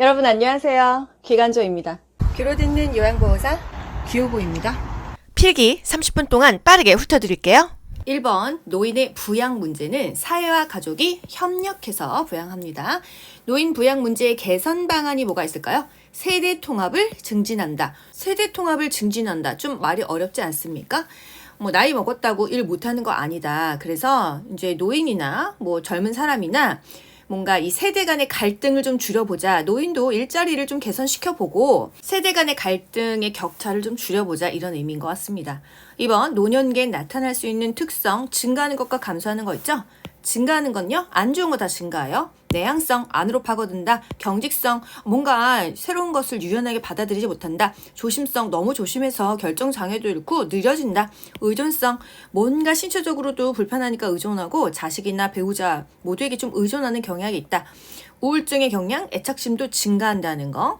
여러분 안녕하세요. 기간조입니다. 귀로 듣는 요양보호사 귀요보입니다. 필기 30분 동안 빠르게 훑어드릴게요. 1번 노인의 부양 문제는 사회와 가족이 협력해서 부양합니다. 노인 부양 문제의 개선 방안이 뭐가 있을까요? 세대 통합을 증진한다. 세대 통합을 증진한다. 좀 말이 어렵지 않습니까? 나이 먹었다고 일 못하는 거 아니다. 그래서 이제 노인이나 젊은 사람이나 뭔가 이 세대 간의 갈등을 좀 줄여보자. 노인도 일자리를 좀 개선시켜보고 세대 간의 갈등의 격차를 좀 줄여보자. 이런 의미인 것 같습니다. 2번 노년기에 나타날 수 있는 특성, 증가하는 것과 감소하는 거 있죠? 증가하는 건요, 안 좋은 거 다 증가해요. 내향성, 안으로 파고든다. 경직성, 뭔가 새로운 것을 유연하게 받아들이지 못한다. 조심성, 너무 조심해서 결정장애도 잃고 느려진다. 의존성, 뭔가 신체적으로도 불편하니까 의존하고 자식이나 배우자 모두에게 좀 의존하는 경향이 있다. 우울증의 경향, 애착심도 증가한다는 거.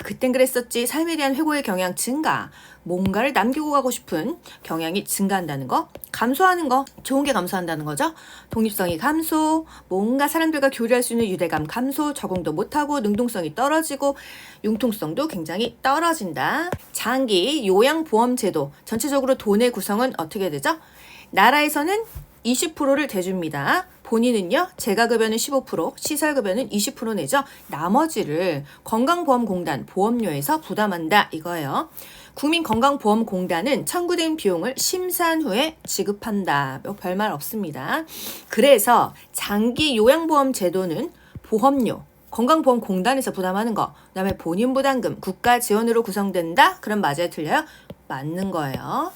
그땐 그랬었지. 삶에 대한 회고의 경향 증가. 뭔가를 남기고 가고 싶은 경향이 증가한다는 거. 감소하는 거. 좋은 게 감소한다는 거죠. 독립성이 감소. 뭔가 사람들과 교류할 수 있는 유대감 감소. 적응도 못하고 능동성이 떨어지고 융통성도 굉장히 떨어진다. 장기 요양보험제도. 전체적으로 돈의 구성은 어떻게 되죠? 나라에서는 20%를 대줍니다. 본인은요, 재가급여는 15%, 시설급여는 20% 내죠. 나머지를 건강보험공단 보험료에서 부담한다 이거예요. 국민건강보험공단은 청구된 비용을 심사한 후에 지급한다. 별말 없습니다. 그래서 장기 요양보험 제도는 보험료, 건강보험공단에서 부담하는 거, 그 다음에 본인부담금, 국가 지원으로 구성된다? 그럼 맞아요, 틀려요? 맞는 거예요.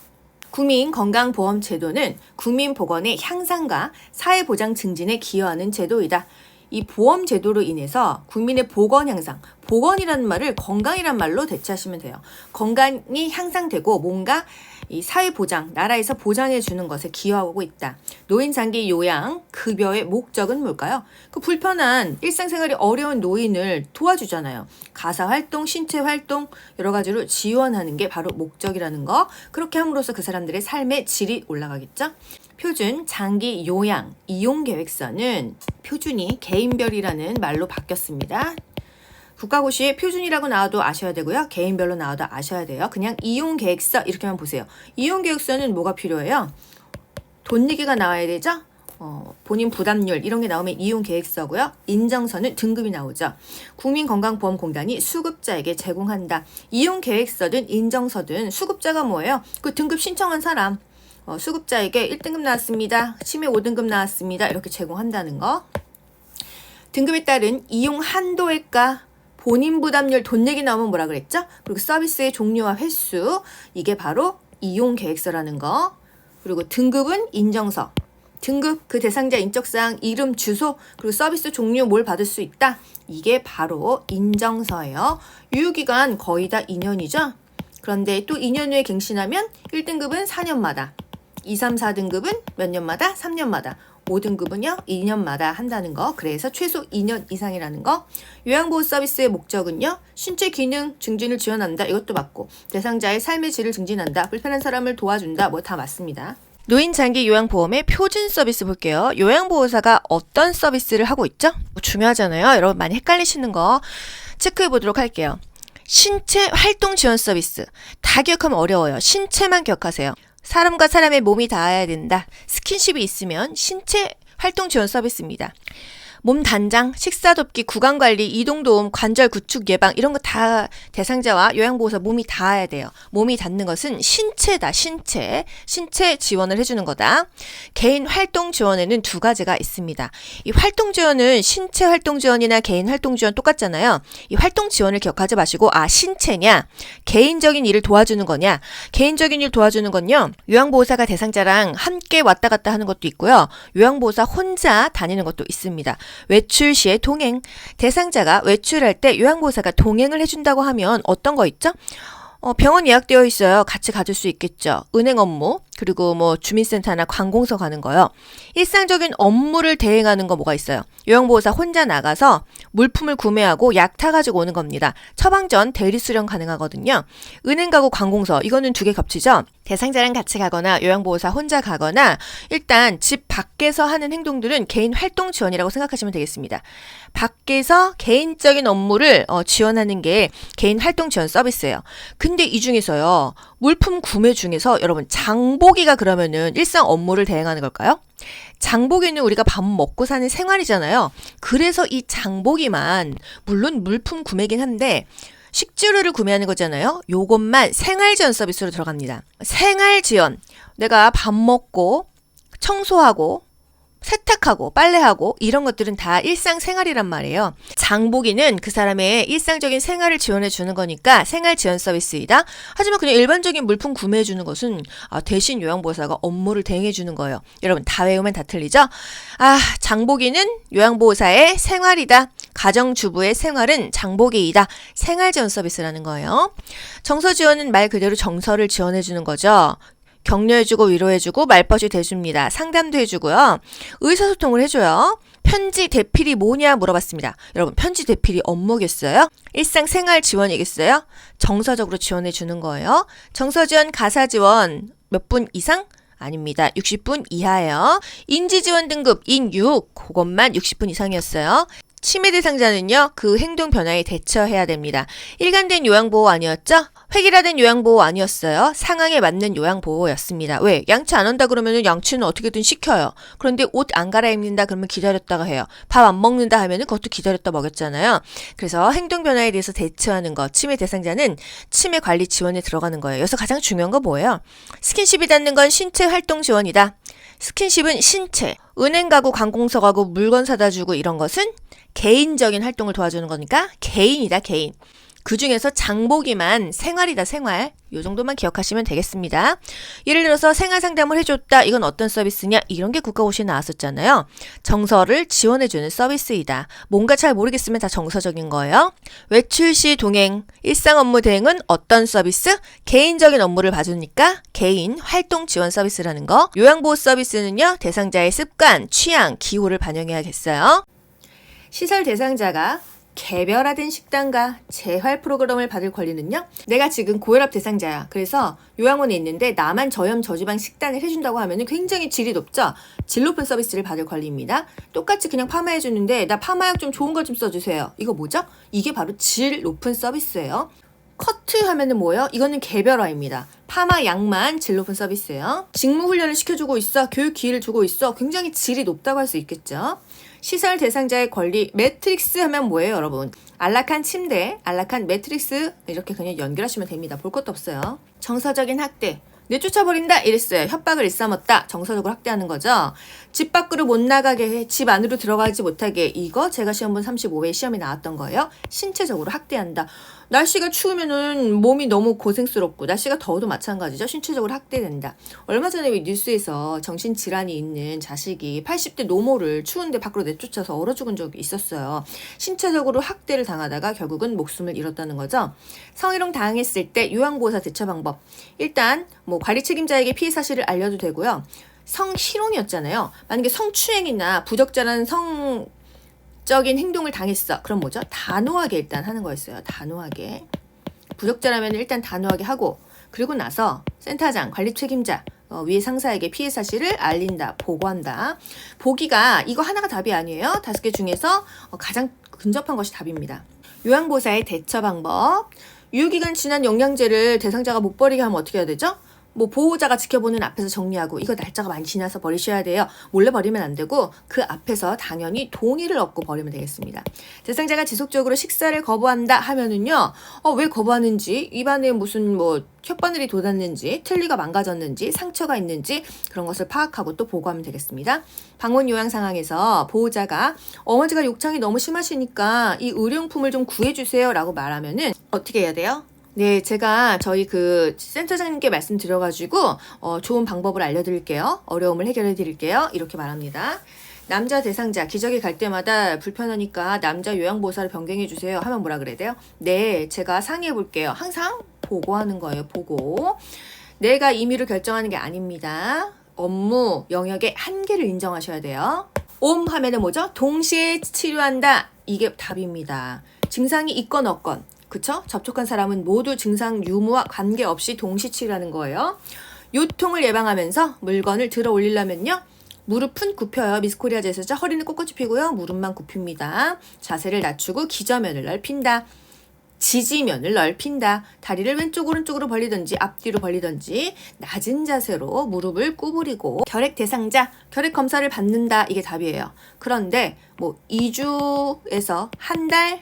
국민건강보험제도는 국민보건의 향상과 사회보장 증진에 기여하는 제도이다. 이 보험제도로 인해서 국민의 보건 향상, 보건이라는 말을 건강이란 말로 대체하시면 돼요. 건강이 향상되고 뭔가 이 사회보장, 나라에서 보장해 주는 것에 기여하고 있다. 노인장기 요양 급여의 목적은 뭘까요? 그 불편한 일상생활이 어려운 노인을 도와주잖아요. 가사활동, 신체활동 여러 가지로 지원하는 게 바로 목적이라는 거. 그렇게 함으로써 그 사람들의 삶의 질이 올라가겠죠? 표준 장기 요양 이용계획서는 표준이 개인별이라는 말로 바뀌었습니다. 국가고시에 표준이라고 나와도 아셔야 되고요. 개인별로 나와도 아셔야 돼요. 그냥 이용계획서 이렇게만 보세요. 이용계획서는 뭐가 필요해요? 돈 얘기가 나와야 되죠? 본인 부담률 이런 게 나오면 이용계획서고요. 인정서는 등급이 나오죠. 국민건강보험공단이 수급자에게 제공한다. 이용계획서든 인정서든 수급자가 뭐예요? 그 등급 신청한 사람. 수급자에게 1등급 나왔습니다. 치매 5등급 나왔습니다. 이렇게 제공한다는 거. 등급에 따른 이용 한도액과 본인 부담률 돈 내기 나오면 뭐라 그랬죠? 그리고 서비스의 종류와 횟수. 이게 바로 이용 계획서라는 거. 그리고 등급은 인정서. 등급, 그 대상자 인적사항, 이름, 주소, 그리고 서비스 종류 뭘 받을 수 있다. 이게 바로 인정서예요. 유효기간 거의 다 2년이죠. 그런데 또 2년 후에 갱신하면 1등급은 4년마다. 2, 3, 4등급은 몇 년마다? 3년마다. 5등급은요? 2년마다 한다는 거. 그래서 최소 2년 이상이라는 거. 요양보호 서비스의 목적은요? 신체 기능 증진을 지원한다. 이것도 맞고. 대상자의 삶의 질을 증진한다. 불편한 사람을 도와준다. 다 맞습니다. 노인장기 요양보험의 표준 서비스 볼게요. 요양보호사가 어떤 서비스를 하고 있죠? 중요하잖아요. 여러분 많이 헷갈리시는 거 체크해 보도록 할게요. 신체 활동 지원 서비스. 다 기억하면 어려워요. 신체만 기억하세요. 사람과 사람의 몸이 닿아야 된다. 스킨십이 있으면 신체 활동 지원 서비스입니다. 몸 단장, 식사 돕기, 구강 관리, 이동 도움, 관절 구축 예방 이런 거 다 대상자와 요양보호사 몸이 닿아야 돼요. 몸이 닿는 것은 신체다. 신체 지원을 해주는 거다. 개인 활동 지원에는 두 가지가 있습니다. 이 활동 지원은 신체 활동 지원이나 개인 활동 지원 똑같잖아요. 이 활동 지원을 기억하지 마시고 신체냐 개인적인 일을 도와주는 거냐. 개인적인 일 도와주는 건요. 요양보호사가 대상자랑 함께 왔다 갔다 하는 것도 있고요. 요양보호사 혼자 다니는 것도 있습니다. 외출 시에 동행. 대상자가 외출할 때 요양보호사가 동행을 해준다고 하면 어떤 거 있죠? 병원 예약되어 있어요. 같이 가줄 수 있겠죠. 은행 업무, 그리고 뭐 주민센터나 관공서 가는 거요. 일상적인 업무를 대행하는 거 뭐가 있어요? 요양보호사 혼자 나가서 물품을 구매하고 약 타가지고 오는 겁니다. 처방 전 대리 수령 가능하거든요. 은행 가고 관공서 이거는 두 개 겹치죠? 대상자랑 같이 가거나 요양보호사 혼자 가거나 일단 집 밖에서 하는 행동들은 개인 활동 지원이라고 생각하시면 되겠습니다. 밖에서 개인적인 업무를 지원하는 게 개인 활동 지원 서비스예요. 근데 이 중에서요. 물품 구매 중에서 여러분 장보기가 그러면은 일상 업무를 대행하는 걸까요? 장보기는 우리가 밥 먹고 사는 생활이잖아요. 그래서 이 장보기만 물론 물품 구매긴 한데 식재료를 구매하는 거잖아요. 요것만 생활지원 서비스로 들어갑니다. 생활지원. 내가 밥 먹고 청소하고 세탁하고 빨래하고 이런 것들은 다 일상생활이란 말이에요. 장보기는 그 사람의 일상적인 생활을 지원해 주는 거니까 생활지원 서비스이다. 하지만 그냥 일반적인 물품 구매해 주는 것은 대신 요양보호사가 업무를 대행해 주는 거예요. 여러분 다 외우면 다 틀리죠? 장보기는 요양보호사의 생활이다. 가정주부의 생활은 장보기이다. 생활지원 서비스라는 거예요. 정서지원은 말 그대로 정서를 지원해 주는 거죠. 격려해주고 위로해주고 말벗이 돼줍니다. 상담도 해주고요. 의사소통을 해줘요. 편지 대필이 뭐냐 물어봤습니다. 여러분 편지 대필이 업무겠어요? 일상생활 지원이겠어요? 정서적으로 지원해주는 거예요. 정서지원, 가사지원 몇 분 이상? 아닙니다. 60분 이하예요. 인지지원 등급 인 6, 그것만 60분 이상이었어요. 치매 대상자는요, 그 행동 변화에 대처해야 됩니다. 일관된 요양보호 아니었죠? 획일화된 요양보호 아니었어요. 상황에 맞는 요양보호였습니다. 왜? 양치 안 한다 그러면 양치는 어떻게든 시켜요. 그런데 옷 안 갈아입는다 그러면 기다렸다가 해요. 밥 안 먹는다 하면 그것도 기다렸다 먹였잖아요. 그래서 행동 변화에 대해서 대처하는 것, 치매 대상자는 치매 관리 지원에 들어가는 거예요. 여기서 가장 중요한 건 뭐예요? 스킨십이 닿는 건 신체 활동 지원이다. 스킨십은 신체, 은행 가고 관공서 가고 물건 사다 주고 이런 것은 개인적인 활동을 도와주는 거니까 개인이다, 개인. 그 중에서 장보기만 생활이다, 생활. 요 정도만 기억하시면 되겠습니다. 예를 들어서 생활 상담을 해줬다. 이건 어떤 서비스냐? 이런 게 국가고시에 나왔었잖아요. 정서를 지원해주는 서비스이다. 뭔가 잘 모르겠으면 다 정서적인 거예요. 외출 시 동행, 일상 업무 대행은 어떤 서비스? 개인적인 업무를 봐주니까 개인 활동 지원 서비스라는 거. 요양보호 서비스는요. 대상자의 습관, 취향, 기호를 반영해야겠어요. 시설 대상자가 개별화된 식단과 재활 프로그램을 받을 권리는요. 내가 지금 고혈압 대상자야. 그래서 요양원에 있는데 나만 저염 저지방 식단을 해준다고 하면 굉장히 질이 높죠. 질 높은 서비스를 받을 권리입니다. 똑같이 그냥 파마해주는데 나 파마약 좀 좋은 거 좀 써주세요. 이거 뭐죠? 이게 바로 질 높은 서비스예요. 커트 하면은 뭐예요? 이거는 개별화입니다. 파마 약만 질 높은 서비스예요. 직무 훈련을 시켜주고 있어. 교육 기회를 주고 있어. 굉장히 질이 높다고 할 수 있겠죠. 시설 대상자의 권리, 매트릭스 하면 뭐예요, 여러분? 안락한 침대, 안락한 매트릭스 이렇게 그냥 연결하시면 됩니다. 볼 것도 없어요. 정서적인 학대, 내쫓아버린다 이랬어요. 협박을 일삼았다. 정서적으로 학대하는 거죠. 집 밖으로 못 나가게 해. 집 안으로 들어가지 못하게 해. 이거 제가 시험본 35회 시험에 나왔던 거예요. 신체적으로 학대한다. 날씨가 추우면은 몸이 너무 고생스럽고 날씨가 더워도 마찬가지죠. 신체적으로 학대된다. 얼마 전에 뉴스에서 정신질환이 있는 자식이 80대 노모를 추운데 밖으로 내쫓아서 얼어 죽은 적이 있었어요. 신체적으로 학대를 당하다가 결국은 목숨을 잃었다는 거죠. 성희롱 당했을 때 요양보호사 대처 방법. 일단 관리 책임자에게 피해 사실을 알려도 되고요. 성희롱이었잖아요. 만약에 성추행이나 부적절한 성적인 행동을 당했어. 그럼 뭐죠? 단호하게 일단 하는 거였어요. 단호하게. 부적절하면 일단 단호하게 하고 그리고 나서 센터장, 관리 책임자, 위에 상사에게 피해 사실을 알린다, 보고한다. 보기가 이거 하나가 답이 아니에요. 5개 중에서 가장 근접한 것이 답입니다. 요양보호사의 대처 방법. 유효기간 지난 영양제를 대상자가 못 버리게 하면 어떻게 해야 되죠? 보호자가 지켜보는 앞에서 정리하고 이거 날짜가 많이 지나서 버리셔야 돼요. 몰래 버리면 안 되고 그 앞에서 당연히 동의를 얻고 버리면 되겠습니다. 대상자가 지속적으로 식사를 거부한다 하면은요. 왜 거부하는지, 입안에 무슨 혓바늘이 돋았는지, 틀니가 망가졌는지, 상처가 있는지 그런 것을 파악하고 또 보고하면 되겠습니다. 방문 요양 상황에서 보호자가 어머니가 욕창이 너무 심하시니까 이 의료용품을 좀 구해주세요 라고 말하면은 어떻게 해야 돼요? 네, 제가 저희 센터장님께 말씀드려가지고 좋은 방법을 알려드릴게요. 어려움을 해결해드릴게요. 이렇게 말합니다. 남자 대상자 기저귀 갈 때마다 불편하니까 남자 요양보호사를 변경해주세요 하면 뭐라 그래야 돼요? 네, 제가 상의해볼게요. 항상 보고하는 거예요. 보고. 내가 임의로 결정하는 게 아닙니다. 업무 영역의 한계를 인정하셔야 돼요. 옴 하면은 뭐죠? 동시에 치료한다. 이게 답입니다. 증상이 있건 없건, 그쵸? 접촉한 사람은 모두 증상 유무와 관계없이 동시 치료하는 거예요. 요통을 예방하면서 물건을 들어 올리려면요. 무릎은 굽혀요. 미스코리아 제스처. 허리는 꼿꼿이 펴고요. 무릎만 굽힙니다. 자세를 낮추고 기저면을 넓힌다. 지지면을 넓힌다. 다리를 왼쪽 오른쪽으로 벌리든지 앞뒤로 벌리든지 낮은 자세로 무릎을 구부리고 결핵 대상자, 결핵 검사를 받는다. 이게 답이에요. 그런데 뭐 2주에서 한 달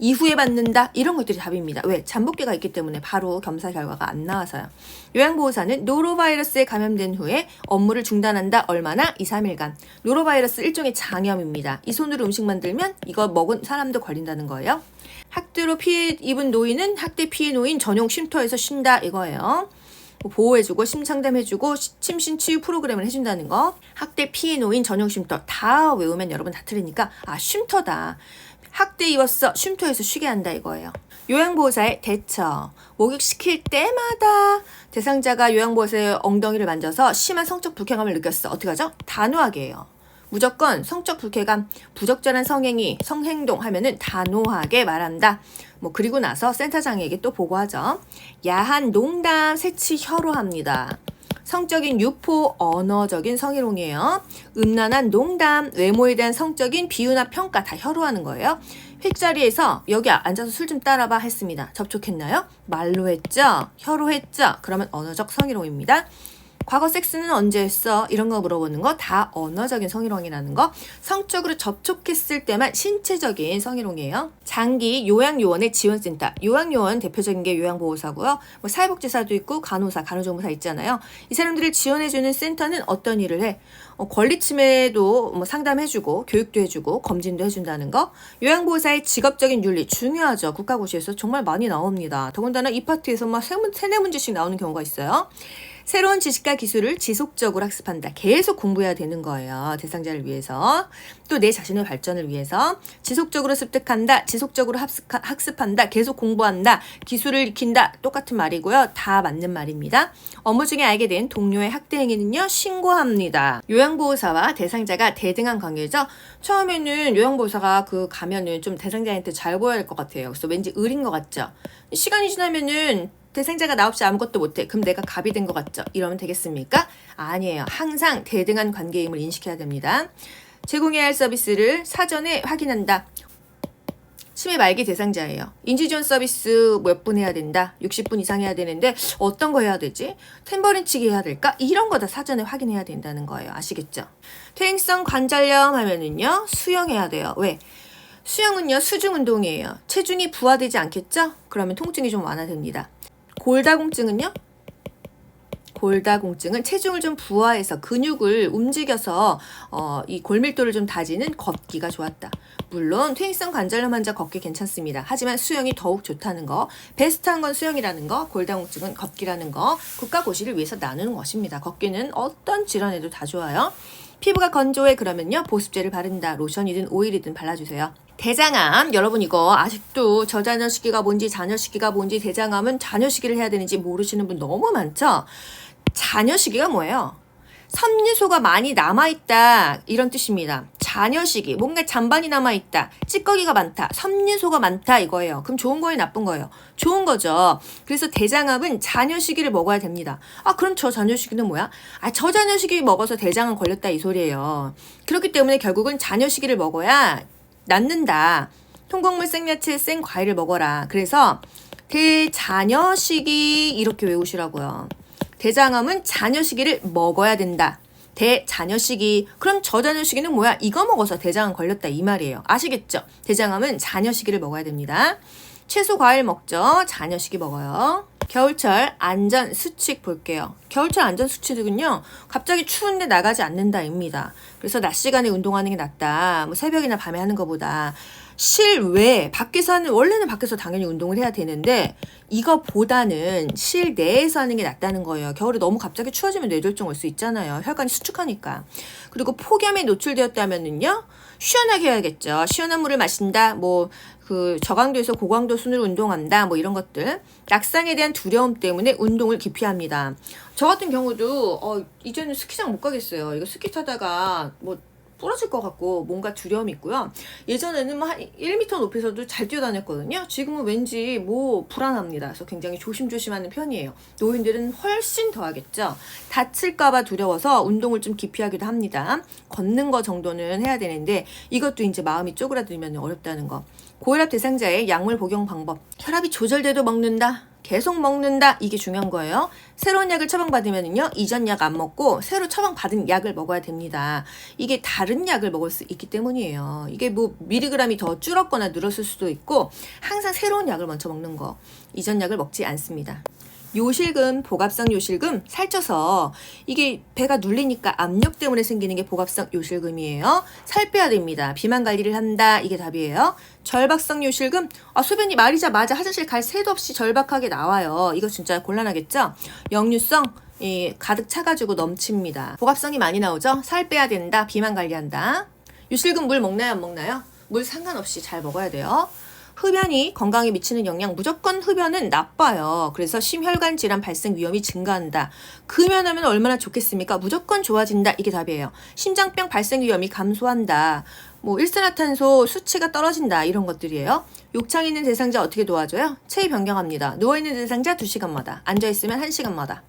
이후에 받는다. 이런 것들이 답입니다. 왜? 잠복기가 있기 때문에 바로 검사 결과가 안 나와서요. 요양보호사는 노로바이러스에 감염된 후에 업무를 중단한다. 얼마나? 2, 3일간. 노로바이러스 일종의 장염입니다. 이 손으로 음식 만들면 이거 먹은 사람도 걸린다는 거예요. 학대로 피해 입은 노인은 학대 피해 노인 전용 쉼터에서 쉰다 이거예요. 보호해주고 심상담해주고 침신 치유 프로그램을 해준다는 거. 학대 피해 노인 전용 쉼터 다 외우면 여러분 다 틀리니까 쉼터다. 학대 입었어 쉼터에서 쉬게 한다 이거예요. 요양보호사의 대처. 목욕시킬 때마다 대상자가 요양보호사의 엉덩이를 만져서 심한 성적 불쾌감을 느꼈어. 어떻게 하죠? 단호하게 해요. 무조건 성적 불쾌감, 부적절한 성행위, 성행동 하면은 단호하게 말한다. 그리고 나서 센터장에게 또 보고하죠. 야한 농담, 새치 혀로합니다. 성적인 유포, 언어적인 성희롱이에요. 음란한 농담, 외모에 대한 성적인 비유나 평가 다 혀로하는 거예요. 획자리에서 여기 앉아서 술 좀 따라봐 했습니다. 접촉했나요? 말로 했죠? 혀로 했죠? 그러면 언어적 성희롱입니다. 과거 섹스는 언제 했어? 이런 거 물어보는 거 다 언어적인 성희롱이라는 거. 성적으로 접촉했을 때만 신체적인 성희롱이에요. 장기 요양요원의 지원센터. 요양요원 대표적인 게 요양보호사고요. 사회복지사도 있고 간호사, 간호조무사 있잖아요. 이 사람들을 지원해주는 센터는 어떤 일을 해? 권리침해도 상담해주고 교육도 해주고 검진도 해준다는 거. 요양보호사의 직업적인 윤리 중요하죠. 국가고시에서 정말 많이 나옵니다. 더군다나 이 파트에서 세네 문제씩 나오는 경우가 있어요. 새로운 지식과 기술을 지속적으로 학습한다. 계속 공부해야 되는 거예요. 대상자를 위해서. 또 내 자신의 발전을 위해서. 지속적으로 습득한다. 지속적으로 학습한다. 계속 공부한다. 기술을 익힌다. 똑같은 말이고요. 다 맞는 말입니다. 업무 중에 알게 된 동료의 학대 행위는요. 신고합니다. 요양보호사와 대상자가 대등한 관계죠. 처음에는 요양보호사가 가면은 좀 대상자한테 잘 보여야 할 것 같아요. 그래서 왠지 을인 것 같죠. 시간이 지나면은 대상자가 나 없이 아무것도 못해. 그럼 내가 갑이 된 것 같죠? 이러면 되겠습니까? 아니에요. 항상 대등한 관계임을 인식해야 됩니다. 제공해야 할 서비스를 사전에 확인한다. 치매 말기 대상자예요. 인지지원 서비스 몇 분 해야 된다. 60분 이상 해야 되는데 어떤 거 해야 되지? 탬버린 치기 해야 될까? 이런 거 다 사전에 확인해야 된다는 거예요. 아시겠죠? 퇴행성 관절염 하면은요. 수영해야 돼요. 왜? 수영은요. 수중 운동이에요. 체중이 부하되지 않겠죠? 그러면 통증이 좀 완화됩니다. 골다공증은요? 골다공증은 체중을 좀 부하해서 근육을 움직여서 이 골밀도를 좀 다지는 걷기가 좋았다. 물론 퇴행성 관절염 환자 걷기 괜찮습니다. 하지만 수영이 더욱 좋다는 거. 베스트한 건 수영이라는 거, 골다공증은 걷기라는 거. 국가고시를 위해서 나누는 것입니다. 걷기는 어떤 질환에도 다 좋아요. 피부가 건조해 그러면요. 보습제를 바른다. 로션이든 오일이든 발라주세요. 대장암, 여러분 이거 아직도 저자녀 시기가 뭔지 자녀 시기가 뭔지 대장암은 자녀 시기를 해야 되는지 모르시는 분 너무 많죠? 자녀 시기가 뭐예요? 섬유소가 많이 남아있다 이런 뜻입니다. 자녀 시기, 뭔가 잔반이 남아있다, 찌꺼기가 많다, 섬유소가 많다 이거예요. 그럼 좋은 거예요, 나쁜 거예요? 좋은 거죠. 그래서 대장암은 자녀 시기를 먹어야 됩니다. 그럼 저 자녀 시기는 뭐야? 저 자녀 시기 먹어서 대장암 걸렸다 이 소리예요. 그렇기 때문에 결국은 자녀 시기를 먹어야 낫는다. 통곡물, 생야채, 생과일을 먹어라. 그래서 대자녀 시기 이렇게 외우시라고요. 대장암은 자녀 시기를 먹어야 된다. 대자녀 시기. 그럼 저자녀 시기는 뭐야? 이거 먹어서 대장암 걸렸다 이 말이에요. 아시겠죠? 대장암은 자녀 시기를 먹어야 됩니다. 채소, 과일 먹죠. 자녀 시기 먹어요. 겨울철 안전 수칙 볼게요. 겨울철 안전 수칙은요. 갑자기 추운데 나가지 않는다입니다. 그래서 낮 시간에 운동하는 게 낫다. 새벽이나 밤에 하는 것보다. 실외, 원래는 밖에서 당연히 운동을 해야 되는데 이거보다는 실내에서 하는 게 낫다는 거예요. 겨울에 너무 갑자기 추워지면 뇌졸중 올 수 있잖아요. 혈관이 수축하니까. 그리고 폭염에 노출되었다면은요. 시원하게 해야겠죠. 시원한 물을 마신다. 그 저강도에서 고강도 순으로 운동한다 뭐 이런 것들, 낙상에 대한 두려움 때문에 운동을 기피합니다. 저 같은 경우도 이제는 스키장 못 가겠어요. 이거 스키 타다가 뭐 부러질 것 같고 뭔가 두려움이 있고요. 예전에는 뭐 한 1m 높이서도 잘 뛰어다녔거든요. 지금은 왠지 뭐 불안합니다. 그래서 굉장히 조심조심하는 편이에요. 노인들은 훨씬 더 하겠죠. 다칠까봐 두려워서 운동을 좀 기피하기도 합니다. 걷는 거 정도는 해야 되는데 이것도 이제 마음이 쪼그라들면 어렵다는 거. 고혈압 대상자의 약물 복용 방법. 혈압이 조절돼도 먹는다. 계속 먹는다. 이게 중요한 거예요. 새로운 약을 처방받으면요, 이전 약 안 먹고 새로 처방받은 약을 먹어야 됩니다. 이게 다른 약을 먹을 수 있기 때문이에요. 이게 뭐 미리그램이 더 줄었거나 늘었을 수도 있고, 항상 새로운 약을 먼저 먹는 거. 이전 약을 먹지 않습니다. 요실금, 복압성 요실금 살쪄서 이게 배가 눌리니까 압력 때문에 생기는 게 복압성 요실금이에요. 살 빼야 됩니다. 비만 관리를 한다. 이게 답이에요. 절박성 요실금, 소변이 마르자마자 화장실 갈 새도 없이 절박하게 나와요. 이거 진짜 곤란하겠죠? 역류성, 가득 차가지고 넘칩니다. 복압성이 많이 나오죠? 살 빼야 된다. 비만 관리한다. 요실금 물 먹나요? 안 먹나요? 물 상관없이 잘 먹어야 돼요. 흡연이 건강에 미치는 영향, 무조건 흡연은 나빠요. 그래서 심혈관 질환 발생 위험이 증가한다. 금연하면 얼마나 좋겠습니까? 무조건 좋아진다. 이게 답이에요. 심장병 발생 위험이 감소한다. 뭐 일산화탄소 수치가 떨어진다. 이런 것들이에요. 욕창 있는 대상자 어떻게 도와줘요? 체위 변경합니다. 누워있는 대상자 2시간마다, 앉아있으면 1시간마다.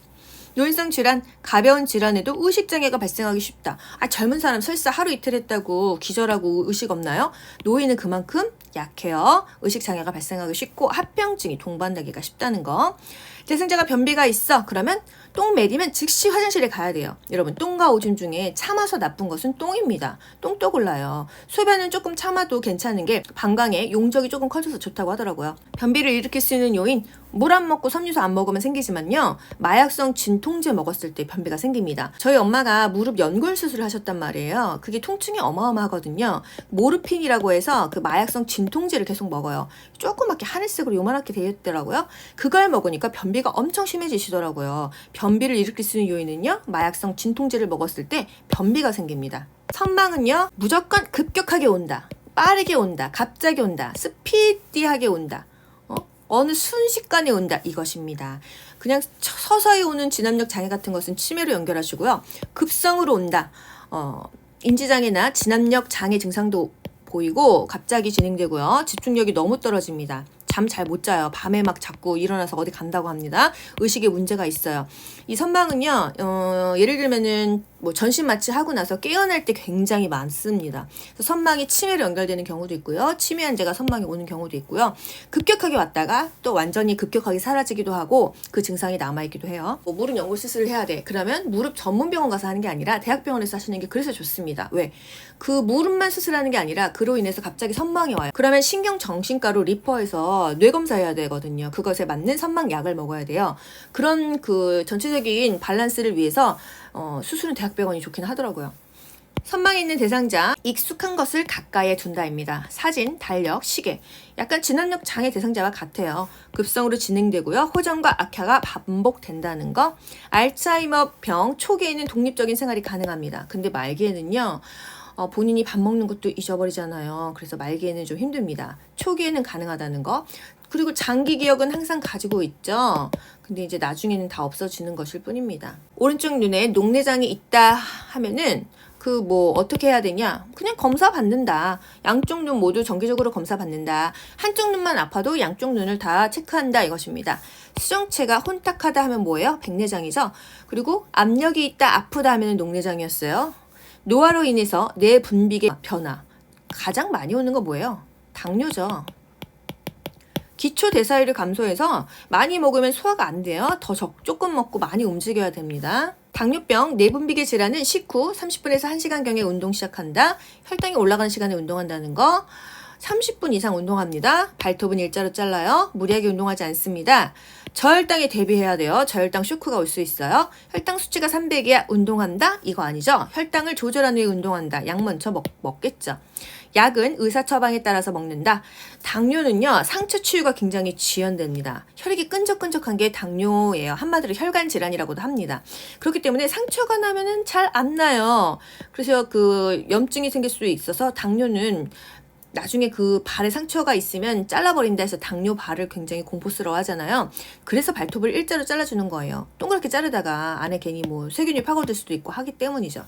노인성 질환, 가벼운 질환에도 의식장애가 발생하기 쉽다. 젊은 사람 설사 하루 이틀 했다고 기절하고 의식 없나요? 노인은 그만큼 약해요. 의식장애가 발생하기 쉽고 합병증이 동반되기가 쉽다는 거. 대상자가 변비가 있어. 그러면 똥 매리면 즉시 화장실에 가야 돼요. 여러분, 똥과 오줌 중에 참아서 나쁜 것은 똥입니다. 똥도 골라요. 소변은 조금 참아도 괜찮은 게 방광에 용적이 조금 커져서 좋다고 하더라고요. 변비를 일으킬 수 있는 요인, 물 안 먹고 섬유소 안 먹으면 생기지만요, 마약성 진통제 먹었을 때 변비가 생깁니다. 저희 엄마가 무릎 연골 수술을 하셨단 말이에요. 그게 통증이 어마어마하거든요. 모르핀이라고 해서 그 마약성 진통제를 계속 먹어요. 조그맣게 하늘색으로 요만하게 되어 있더라고요. 그걸 먹으니까 변비가 엄청 심해지시더라고요. 변비를 일으킬 수 있는 요인은요, 마약성 진통제를 먹었을 때 변비가 생깁니다. 선망은요, 무조건 급격하게 온다. 빠르게 온다. 갑자기 온다. 스피디하게 온다. 어느 순식간에 온다. 이것입니다. 그냥 서서히 오는 진압력 장애 같은 것은 치매로 연결하시고요. 급성으로 온다. 인지장애나 진압력 장애 증상도 보이고 갑자기 진행되고요. 집중력이 너무 떨어집니다. 잠 잘 못 자요. 밤에 막 자꾸 일어나서 어디 간다고 합니다. 의식에 문제가 있어요. 이 선망은요, 예를 들면은 뭐 전신 마취 하고 나서 깨어날 때 굉장히 많습니다. 그래서 선망이 치매로 연결되는 경우도 있고요. 치매 환자가 선망이 오는 경우도 있고요. 급격하게 왔다가 또 완전히 급격하게 사라지기도 하고 그 증상이 남아있기도 해요. 뭐 무릎 연골 수술을 해야 돼. 그러면 무릎 전문 병원 가서 하는 게 아니라 대학병원에서 하시는 게 그래서 좋습니다. 왜? 그 무릎만 수술하는 게 아니라 그로 인해서 갑자기 선망이 와요. 그러면 신경정신과로 리퍼해서 뇌검사해야 되거든요. 그것에 맞는 선망약을 먹어야 돼요. 그런 그 전체적인 밸런스를 위해서 수술은 대학병원이 좋긴 하더라고요. 선망에 있는 대상자, 익숙한 것을 가까이에 둔다입니다. 사진, 달력, 시계. 약간 진압력 장애 대상자와 같아요. 급성으로 진행되고요. 호전과 악화가 반복된다는 거. 알츠하이머병 초기에는 독립적인 생활이 가능합니다. 근데 말기에는요, 본인이 밥 먹는 것도 잊어버리잖아요. 그래서 말기에는 좀 힘듭니다. 초기에는 가능하다는 거. 그리고 장기 기억은 항상 가지고 있죠. 근데 이제 나중에는 다 없어지는 것일 뿐입니다. 오른쪽 눈에 녹내장이 있다 하면은 어떻게 해야 되냐? 그냥 검사 받는다. 양쪽 눈 모두 정기적으로 검사 받는다. 한쪽 눈만 아파도 양쪽 눈을 다 체크한다. 이것입니다. 수정체가 혼탁하다 하면 뭐예요? 백내장이죠. 그리고 압력이 있다, 아프다 하면 녹내장이었어요. 노화로 인해서 뇌 분비계 변화. 가장 많이 오는 거 뭐예요? 당뇨죠. 기초 대사율이 감소해서 많이 먹으면 소화가 안 돼요. 더 조금 먹고 많이 움직여야 됩니다. 당뇨병, 내분비계 질환은 식후 30분에서 1시간경에 운동 시작한다. 혈당이 올라가는 시간에 운동한다는 거. 30분 이상 운동합니다. 발톱은 일자로 잘라요. 무리하게 운동하지 않습니다. 저혈당에 대비해야 돼요. 저혈당 쇼크가 올 수 있어요. 혈당 수치가 300이야 운동한다? 이거 아니죠. 혈당을 조절한 후에 운동한다. 약 먼저 먹겠죠. 약은 의사 처방에 따라서 먹는다. 당뇨는요, 상처 치유가 굉장히 지연됩니다. 혈액이 끈적끈적한 게 당뇨예요. 한마디로 혈관 질환이라고도 합니다. 그렇기 때문에 상처가 나면은 잘 안 나요. 그래서 염증이 생길 수 있어서 당뇨는 나중에 그 발에 상처가 있으면 잘라버린다 해서 당뇨 발을 굉장히 공포스러워 하잖아요. 그래서 발톱을 일자로 잘라주는 거예요. 동그랗게 자르다가 안에 괜히 뭐 세균이 파고들 수도 있고 하기 때문이죠.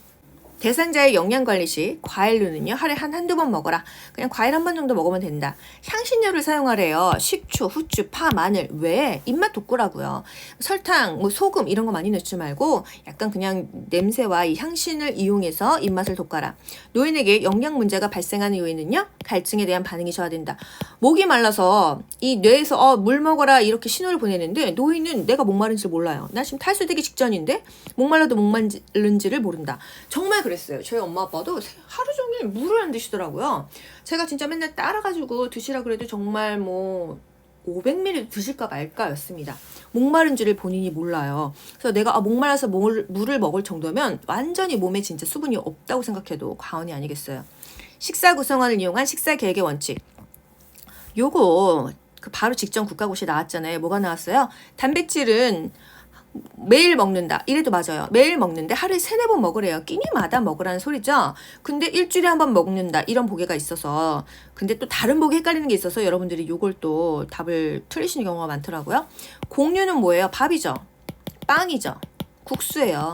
대상자의 영양관리 시 과일류는요 하루에 한두 번 먹어라. 그냥 과일 한 번 정도 먹으면 된다. 향신료를 사용하래요. 식초, 후추, 파, 마늘. 왜? 입맛 돋구라고요. 설탕, 뭐 소금 이런 거 많이 넣지 말고 약간 그냥 냄새와 이 향신을 이용해서 입맛을 돋궈라. 노인에게 영양 문제가 발생하는 요인은요 갈증에 대한 반응이 저하된다. 목이 말라서 이 뇌에서 물 먹어라 이렇게 신호를 보내는데 노인은 내가 목마른지 몰라요. 나 지금 탈수되기 직전인데 목말라도 목마른지를 모른다. 정말 그랬어요. 저희 엄마 아빠도 하루 종일 물을 안 드시더라고요. 제가 진짜 맨날 따라가지고 드시라 그래도 정말 뭐 500ml 드실까 말까였습니다. 목마른 줄을 본인이 몰라요. 그래서 내가 목말라서 물을 먹을 정도면 완전히 몸에 진짜 수분이 없다고 생각해도 과언이 아니겠어요. 식사 구성원을 이용한 식사 계획의 원칙. 요거 그 바로 직전 국가고시에 나왔잖아요. 뭐가 나왔어요? 단백질은 매일 먹는다. 이래도 맞아요. 매일 먹는데 하루에 3-4번 먹으래요. 끼니마다 먹으라는 소리죠. 근데 일주일에 한 번 먹는다. 이런 보기가 있어서. 근데 또 다른 보기 헷갈리는 게 있어서 여러분들이 요걸 또 답을 틀리시는 경우가 많더라고요. 공유는 뭐예요? 밥이죠. 빵이죠. 국수예요.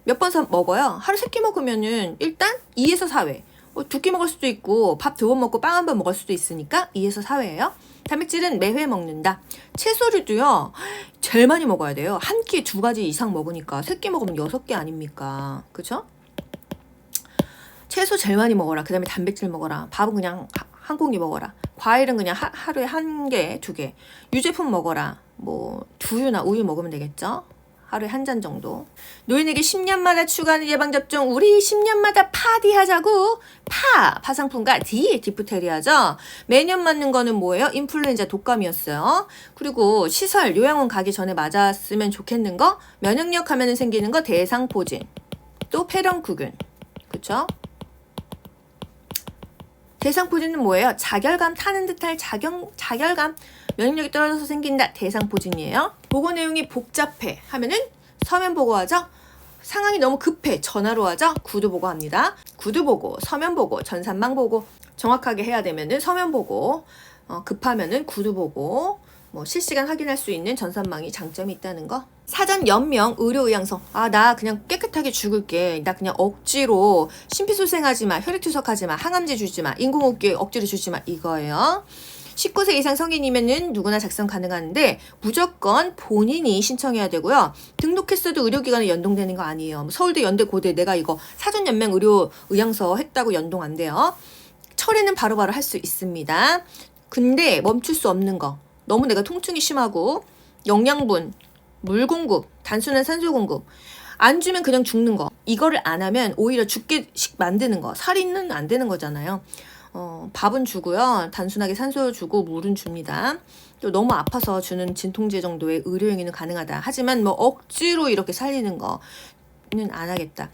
몇 번 먹어요? 하루 3끼 먹으면은 일단 2에서 4회. 2끼 먹을 수도 있고 밥 2번 먹고 빵 1번 먹을 수도 있으니까 2에서 4회예요. 단백질은 매회 먹는다. 채소류도요. 제일 많이 먹어야 돼요. 한 끼에 2가지 이상 먹으니까 3끼 먹으면 6개 아닙니까? 그죠? 채소 제일 많이 먹어라. 그 다음에 단백질 먹어라. 밥은 그냥 한 공기 먹어라. 과일은 그냥 하루에 1개, 2개. 유제품 먹어라. 뭐 두유나 우유 먹으면 되겠죠? 하루에 1잔 정도. 노인에게 10년마다 추가하는 예방접종. 우리 10년마다 파디하자고. 파상풍과 디프테리아죠. 매년 맞는 거는 뭐예요? 인플루엔자 독감이었어요. 그리고 시설 요양원 가기 전에 맞았으면 좋겠는 거. 면역력 하면은 생기는 거 대상포진. 또 폐렴구균. 그쵸? 대상포진은 뭐예요? 자결감 타는 듯할 자결감. 면역력이 떨어져서 생긴다. 대상포진이에요. 보고 내용이 복잡해 하면은 서면 보고하죠. 상황이 너무 급해 전화로 하죠. 구두 보고합니다. 구두 보고, 서면 보고, 전산망 보고. 정확하게 해야 되면은 서면 보고, 급하면은 구두 보고, 뭐 실시간 확인할 수 있는 전산망이 장점이 있다는 거. 사전 연명 의료의향성. 나 그냥 깨끗하게 죽을게. 나 그냥 억지로 심폐소생하지 마, 혈액투석하지 마, 항암제 주지 마, 인공호흡기 억지로 주지 마 이거예요. 19세 이상 성인이면은 누구나 작성 가능한데 무조건 본인이 신청해야 되고요. 등록했어도 의료기관에 연동되는 거 아니에요. 서울대, 연대, 고대 내가 이거 사전 연명 의료 의향서 했다고 연동 안 돼요. 철회는 바로바로 할 수 있습니다. 근데 멈출 수 없는 거. 너무 내가 통증이 심하고 영양분, 물 공급, 단순한 산소 공급 안 주면 그냥 죽는 거. 이거를 안 하면 오히려 죽게씩 만드는 거. 살인은 안 되는 거잖아요. 밥은 주고요. 단순하게 산소 주고 물은 줍니다. 또 너무 아파서 주는 진통제 정도의 의료행위는 가능하다. 하지만 뭐 억지로 이렇게 살리는 거는 안 하겠다.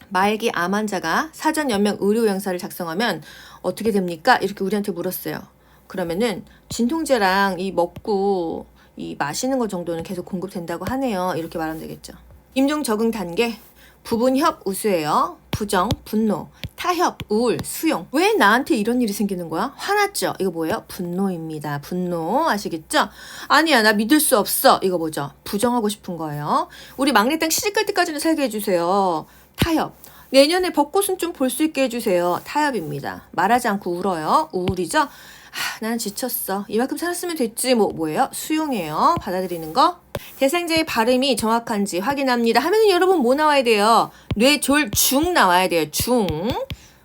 말기 암 환자가 사전 연명 의료의향서를 작성하면 어떻게 됩니까? 이렇게 우리한테 물었어요. 그러면은 진통제랑 이 먹고 이 마시는 거 정도는 계속 공급된다고 하네요. 이렇게 말하면 되겠죠. 임종 적응 단계. 부분협 우수예요. 부정, 분노, 타협, 우울, 수용. 왜 나한테 이런 일이 생기는 거야? 화났죠? 이거 뭐예요? 분노입니다. 분노 아시겠죠? 아니야 나 믿을 수 없어. 이거 뭐죠? 부정하고 싶은 거예요. 우리 막내딸 시집갈 때까지는 살게 해주세요. 타협. 내년에 벚꽃은 좀 볼 수 있게 해주세요. 타협입니다. 말하지 않고 울어요. 우울이죠? 나는 지쳤어. 이만큼 살았으면 됐지. 뭐예요? 수용해요. 받아들이는 거. 대상자의 발음이 정확한지 확인합니다. 하면은 여러분 뭐 나와야 돼요? 뇌졸중 나와야 돼요. 중.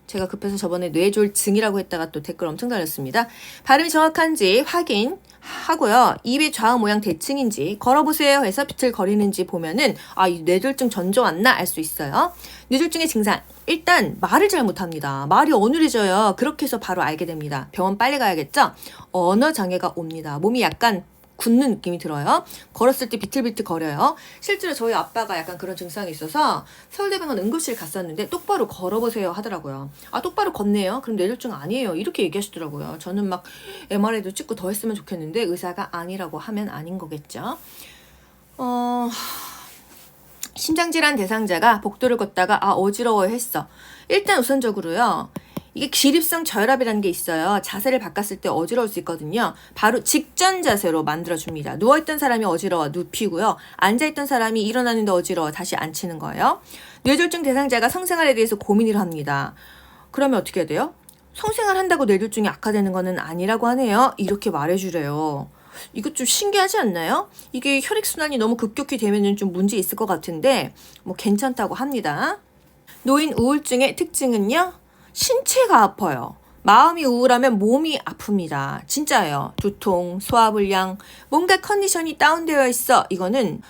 제가 급해서 저번에 뇌졸증이라고 했다가 또 댓글 엄청 달렸습니다. 발음이 정확한지 확인하고요. 입의 좌우 모양 대칭인지 걸어보세요 해서 비틀거리는지 보면은 이 뇌졸중 전조 왔나 알 수 있어요. 뇌졸중의 증상. 일단 말을 잘 못합니다. 말이 어눌해져요. 그렇게 해서 바로 알게 됩니다. 병원 빨리 가야겠죠? 언어 장애가 옵니다. 몸이 약간 굳는 느낌이 들어요. 걸었을 때 비틀비틀 거려요. 실제로 저희 아빠가 약간 그런 증상이 있어서 서울대병원 응급실 갔었는데 똑바로 걸어보세요 하더라고요. 똑바로 걷네요. 그럼 뇌졸중 아니에요. 이렇게 얘기하시더라고요. 저는 막 MRI도 찍고 더 했으면 좋겠는데 의사가 아니라고 하면 아닌 거겠죠. 심장질환 대상자가 복도를 걷다가 어지러워했어. 일단 우선적으로요. 이게 기립성 저혈압이라는 게 있어요. 자세를 바꿨을 때 어지러울 수 있거든요. 바로 직전 자세로 만들어줍니다. 누워있던 사람이 어지러워 눕히고요. 앉아있던 사람이 일어나는데 어지러워 다시 앉히는 거예요. 뇌졸중 대상자가 성생활에 대해서 고민을 합니다. 그러면 어떻게 해야 돼요? 성생활 한다고 뇌졸중이 악화되는 거는 아니라고 하네요. 이렇게 말해주래요. 이거 좀 신기하지 않나요? 이게 혈액순환이 너무 급격히 되면 좀 문제 있을 것 같은데 뭐 괜찮다고 합니다. 노인 우울증의 특징은요? 신체가 아파요. 마음이 우울하면 몸이 아픕니다. 진짜예요. 두통, 소화불량, 뭔가 컨디션이 다운되어 있어. 이거는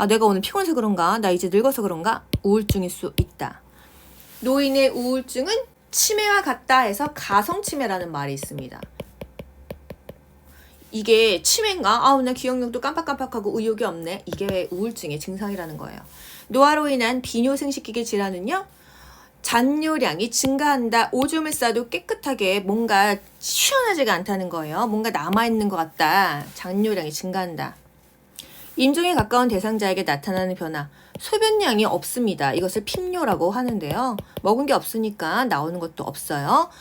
내가 오늘 피곤해서 그런가? 나 이제 늙어서 그런가? 우울증일 수 있다. 노인의 우울증은 치매와 같다 해서 가성치매라는 말이 있습니다. 이게 치매인가? 나 기억력도 깜빡깜빡하고 의욕이 없네. 이게 우울증의 증상이라는 거예요. 노화로 인한 비뇨생식기계 질환은요? 잔뇨량이 증가한다. 오줌을 싸도 깨끗하게 뭔가 시원하지가 않다는 거예요. 뭔가 남아있는 것 같다. 잔뇨량이 증가한다. 임종에 가까운 대상자에게 나타나는 변화. 소변량이 없습니다. 이것을 핍뇨라고 하는데요. 먹은 게 없으니까 나오는 것도 없어요.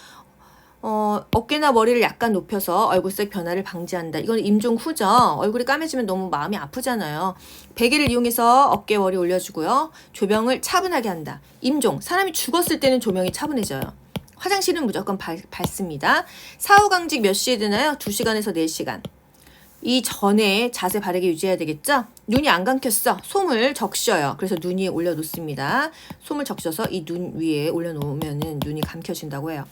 어깨나 머리를 약간 높여서 얼굴색 변화를 방지한다. 이건 임종 후죠. 얼굴이 까매지면 너무 마음이 아프잖아요. 베개를 이용해서 어깨 머리 올려주고요. 조명을 차분하게 한다. 임종. 사람이 죽었을 때는 조명이 차분해져요. 화장실은 무조건 밝습니다. 사후강직 몇 시에 드나요? 2시간에서 4시간. 이 전에 자세 바르게 유지해야 되겠죠? 눈이 안 감겼어. 솜을 적셔요. 그래서 눈 위에 올려놓습니다. 솜을 적셔서 이 눈 위에 올려놓으면 눈이 감겨진다고 해요.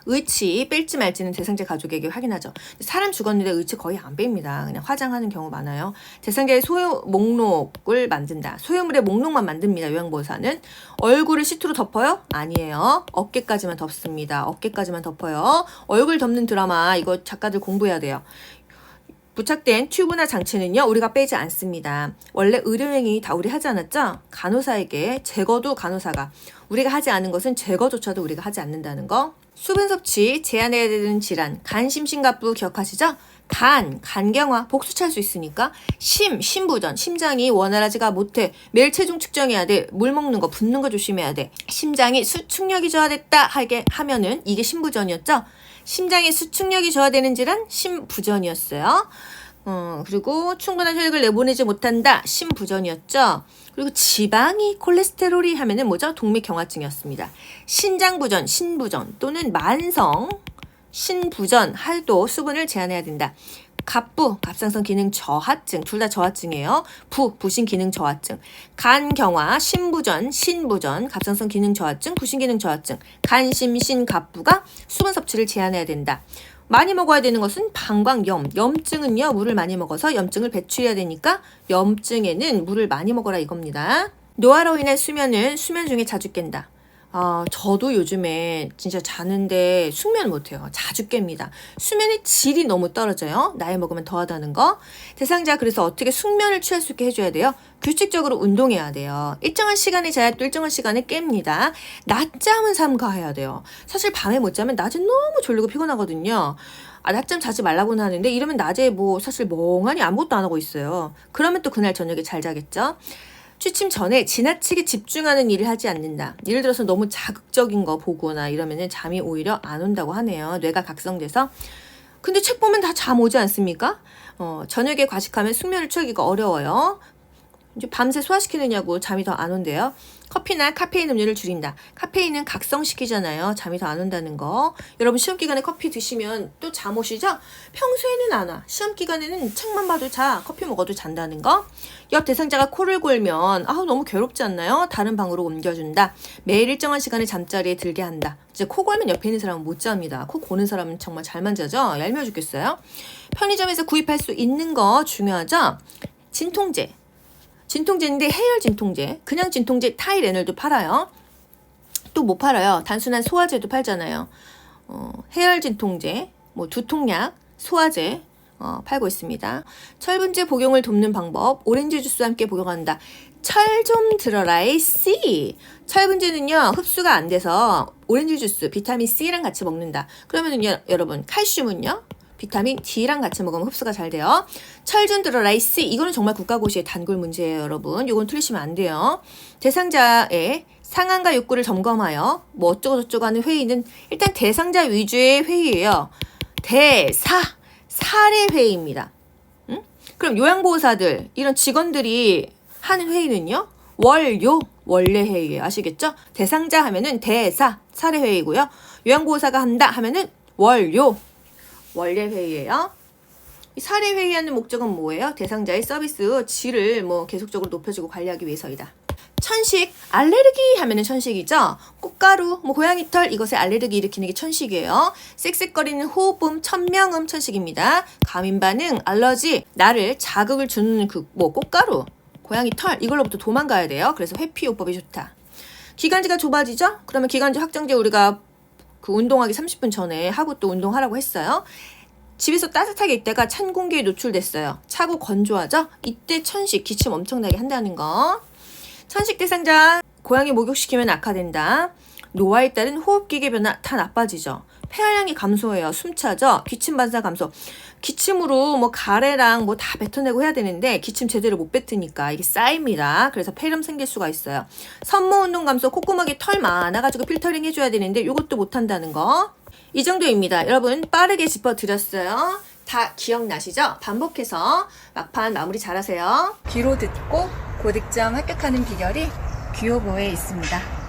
의치 뺄지 말지는 대상자 가족에게 확인하죠. 사람 죽었는데 의치 거의 안 뺍니다. 그냥 화장하는 경우 많아요. 대상자의 소요 목록을 만든다. 소유물의 목록만 만듭니다. 요양보호사는. 얼굴을 시트로 덮어요? 아니에요. 어깨까지만 덮습니다. 어깨까지만 덮어요. 얼굴 덮는 드라마 이거 작가들 공부해야 돼요. 부착된 튜브나 장치는요 우리가 빼지 않습니다. 원래 의료행위 다 우리 하지 않았죠? 간호사에게 제거도 간호사가, 우리가 하지 않은 것은 제거조차도 우리가 하지 않는다는 거. 수분 섭취 제한해야 되는 질환, 간심신갑부 기억하시죠? 간경화, 복수 찰 수 있으니까. 심부전, 심장이 원활하지가 못해. 매일 체중 측정해야 돼. 물 먹는 거, 붓는 거 조심해야 돼. 심장이 수축력이 저하됐다 하게 하면은 이게 심부전이었죠? 심장의 수축력이 저하되는 질환, 심부전이었어요. 그리고 충분한 혈액을 내보내지 못한다, 심부전이었죠. 그리고 지방이 콜레스테롤이 하면은 뭐죠? 동맥경화증이었습니다. 신장부전, 신부전 또는 만성 신부전 할도 수분을 제한해야 된다. 갑부, 갑상선 기능 저하증, 둘 다 저하증이에요. 부신 기능 저하증. 간경화, 신부전, 갑상선 기능 저하증, 부신 기능 저하증. 간심신, 갑부가 수분 섭취를 제한해야 된다. 많이 먹어야 되는 것은 방광염. 염증은요, 물을 많이 먹어서 염증을 배출해야 되니까 염증에는 물을 많이 먹어라 이겁니다. 노화로 인한 수면은 수면 중에 자주 깬다. 저도 요즘에 진짜 자는데 숙면을 못해요. 자주 깹니다. 수면의 질이 너무 떨어져요. 나이 먹으면 더하다는 거. 대상자 그래서 어떻게 숙면을 취할 수 있게 해줘야 돼요? 규칙적으로 운동해야 돼요. 일정한 시간에 자야 또 일정한 시간에 깹니다. 낮잠은 삼가해야 돼요. 사실 밤에 못 자면 낮에 너무 졸리고 피곤하거든요. 낮잠 자지 말라고는 하는데 이러면 낮에 뭐 사실 멍하니 아무것도 안 하고 있어요. 그러면 또 그날 저녁에 잘 자겠죠? 취침 전에 지나치게 집중하는 일을 하지 않는다. 예를 들어서 너무 자극적인 거 보거나 이러면은 잠이 오히려 안 온다고 하네요. 뇌가 각성돼서. 근데 책 보면 다 잠 오지 않습니까? 저녁에 과식하면 숙면을 취하기가 어려워요. 이제 밤새 소화시키느냐고 잠이 더 안 온대요. 커피나 카페인 음료를 줄인다. 카페인은 각성시키잖아요. 잠이 더 안 온다는 거. 여러분 시험 기간에 커피 드시면 또 잠 오시죠? 평소에는 안 와. 시험 기간에는 책만 봐도 자. 커피 먹어도 잔다는 거. 옆 대상자가 코를 골면 너무 괴롭지 않나요? 다른 방으로 옮겨준다. 매일 일정한 시간에 잠자리에 들게 한다. 이제 코 골면 옆에 있는 사람은 못 잡니다. 코 고는 사람은 정말 잘만 자죠? 얄미워 죽겠어요. 편의점에서 구입할 수 있는 거 중요하죠? 진통제인데 해열 진통제, 그냥 진통제 타이레놀도 팔아요. 또 뭐 팔아요? 단순한 소화제도 팔잖아요. 해열 진통제, 두통약, 소화제 팔고 있습니다. 철분제 복용을 돕는 방법, 오렌지 주스와 함께 복용한다. 철 좀 들어라 C. 철분제는요 흡수가 안 돼서 오렌지 주스, 비타민 C랑 같이 먹는다. 그러면은요 여러분 칼슘은요? 비타민 D랑 같이 먹으면 흡수가 잘 돼요. 철준드러 라이스 이거는 정말 국가고시의 단골 문제예요, 여러분. 이건 틀리시면 안 돼요. 대상자의 상한가 욕구를 점검하여 뭐 어쩌고저쩌고 하는 회의는 일단 대상자 위주의 회의예요. 사례 회의입니다. 그럼 요양보호사들 이런 직원들이 하는 회의는요? 원래 회의예요. 아시겠죠? 대상자 하면은 사례 회의고요. 요양보호사가 한다 하면은 원래 회의예요. 이 사례 회의하는 목적은 뭐예요? 대상자의 서비스 질을 뭐 계속적으로 높여주고 관리하기 위해서이다. 천식, 알레르기 하면은 천식이죠. 꽃가루, 뭐 고양이 털 이것에 알레르기 일으키는 게 천식이에요. 쌕쌕거리는 호흡음, 천명음 천식입니다. 감인 반응, 알러지, 나를 자극을 주는 그 뭐 꽃가루, 고양이 털 이걸로부터 도망가야 돼요. 그래서 회피요법이 좋다. 기간제가 좁아지죠? 그러면 기간제 확정제 우리가 그 운동하기 30분 전에 하고 또 운동하라고 했어요. 집에서 따뜻하게 있다가 찬 공기에 노출됐어요. 차고 건조하죠? 이때 천식, 기침 엄청나게 한다는 거. 천식 대상자, 고양이 목욕시키면 악화된다. 노화에 따른 호흡기계 변화 다 나빠지죠. 폐활량이 감소해요. 숨차죠. 기침 반사 감소. 기침으로 뭐 가래랑 뭐 다 뱉어내고 해야 되는데 기침 제대로 못 뱉으니까 이게 쌓입니다. 그래서 폐렴 생길 수가 있어요. 산모 운동 감소, 콧구멍에 털 많아가지고 필터링 해줘야 되는데 이것도 못한다는 거. 이 정도입니다. 여러분 빠르게 짚어드렸어요. 다 기억나시죠? 반복해서 막판 마무리 잘하세요. 귀로 듣고 고득점 합격하는 비결이 귀요보에 있습니다.